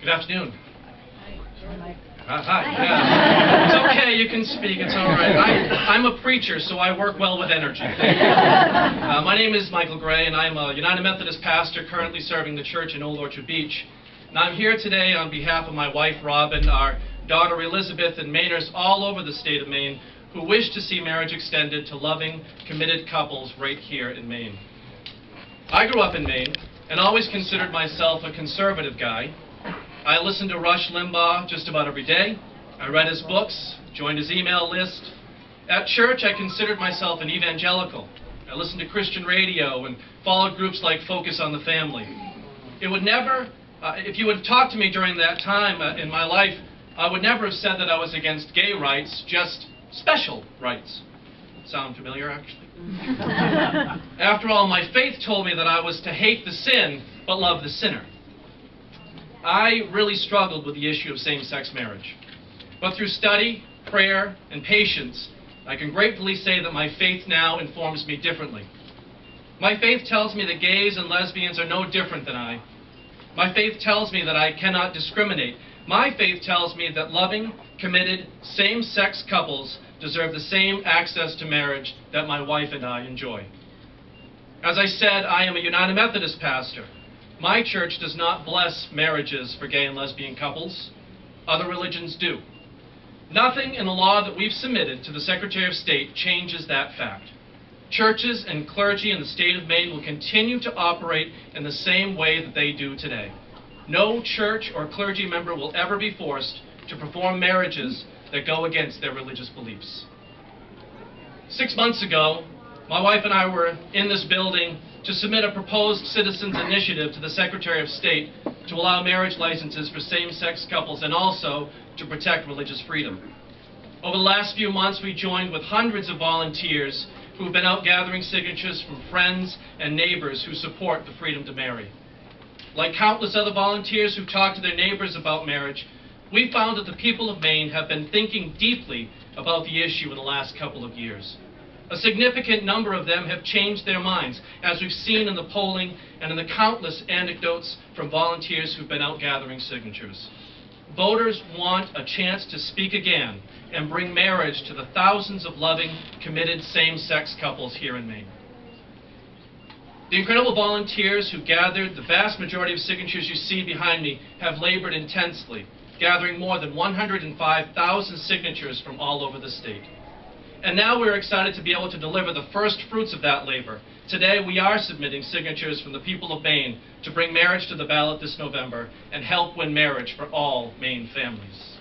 Good afternoon. Hi. Yeah. It's okay, you can speak, it's all right. I'm a preacher, so I work well with energy. My name is Michael Gray, and I'm a United Methodist pastor currently serving the church in Old Orchard Beach. And I'm here today on behalf of my wife, Robin, our daughter, Elizabeth, and Mainers all over the state of Maine who wish to see marriage extended to loving, committed couples right here in Maine. I grew up in Maine and always considered myself a conservative guy. I listened to Rush Limbaugh just about every day. I read his books, joined his email list. At church, I considered myself an evangelical. I listened to Christian radio and followed groups like Focus on the Family. It would never, if you had talked to me during that time in my life, I would never have said that I was against gay rights, just special rights. Sound familiar, actually? After all, my faith told me that I was to hate the sin, but love the sinner. I really struggled with the issue of same-sex marriage. But through study, prayer, and patience, I can gratefully say that my faith now informs me differently. My faith tells me that gays and lesbians are no different than I. My faith tells me that I cannot discriminate. My faith tells me that loving, committed, same-sex couples deserve the same access to marriage that my wife and I enjoy. As I said, I am a United Methodist pastor. My church does not bless marriages for gay and lesbian couples. Other religions do. Nothing in the law that we've submitted to the Secretary of State changes that fact. Churches and clergy in the state of Maine will continue to operate in the same way that they do today. No church or clergy member will ever be forced to perform marriages that go against their religious beliefs. 6 months ago, my wife and I were in this building to submit a proposed citizens initiative to the Secretary of State to allow marriage licenses for same-sex couples and also to protect religious freedom. Over the last few months, we joined with hundreds of volunteers who have been out gathering signatures from friends and neighbors who support the freedom to marry. Like countless other volunteers who talk to their neighbors about marriage, we found that the people of Maine have been thinking deeply about the issue in the last couple of years. A significant number of them have changed their minds, as we've seen in the polling and in the countless anecdotes from volunteers who've been out gathering signatures. Voters want a chance to speak again and bring marriage to the thousands of loving, committed same-sex couples here in Maine. The incredible volunteers who gathered the vast majority of signatures you see behind me have labored intensely, gathering more than 105,000 signatures from all over the state. And now we're excited to be able to deliver the first fruits of that labor. Today we are submitting signatures from the people of Maine to bring marriage to the ballot this November and help win marriage for all Maine families.